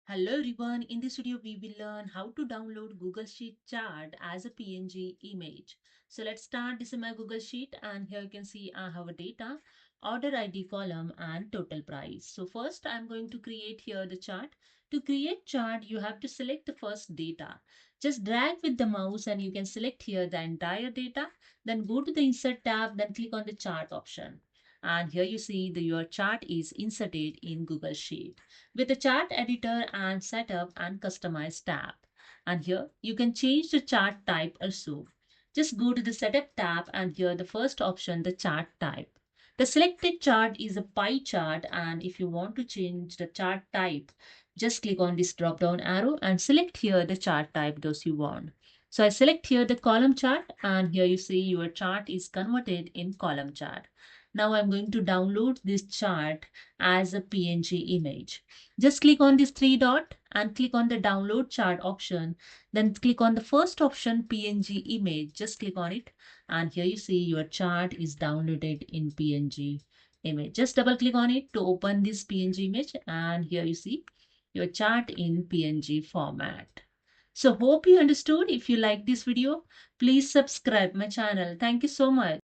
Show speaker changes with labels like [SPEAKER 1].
[SPEAKER 1] Hello everyone, in this video we will learn how to download Google Sheet chart as a PNG image. So let's start. This is my Google Sheet and here you can see I have a data, order ID column and total price. So first I'm going to create here the chart. To create chart you have to select the first data. Just drag with the mouse and you can select here the entire data. Then go to the insert tab, then click on the chart option. And here you see your chart is inserted in Google Sheet with the chart editor and setup and customize tab. And here you can change the chart type also. Just go to the setup tab and here the first option, the chart type. The selected chart is a pie chart, and if you want to change the chart type, just click on this drop down arrow and select here the chart type those you want. So I select here the column chart and here you see your chart is converted in column chart. Now I'm going to download this chart as a PNG image. Just click on this three dot and click on the download chart option. Then click on the first option PNG image. Just click on it and here you see your chart is downloaded in PNG image. Just double click on it to open this PNG image and here you see your chart in PNG format. So hope you understood. If you like this video, please subscribe my channel. Thank you so much.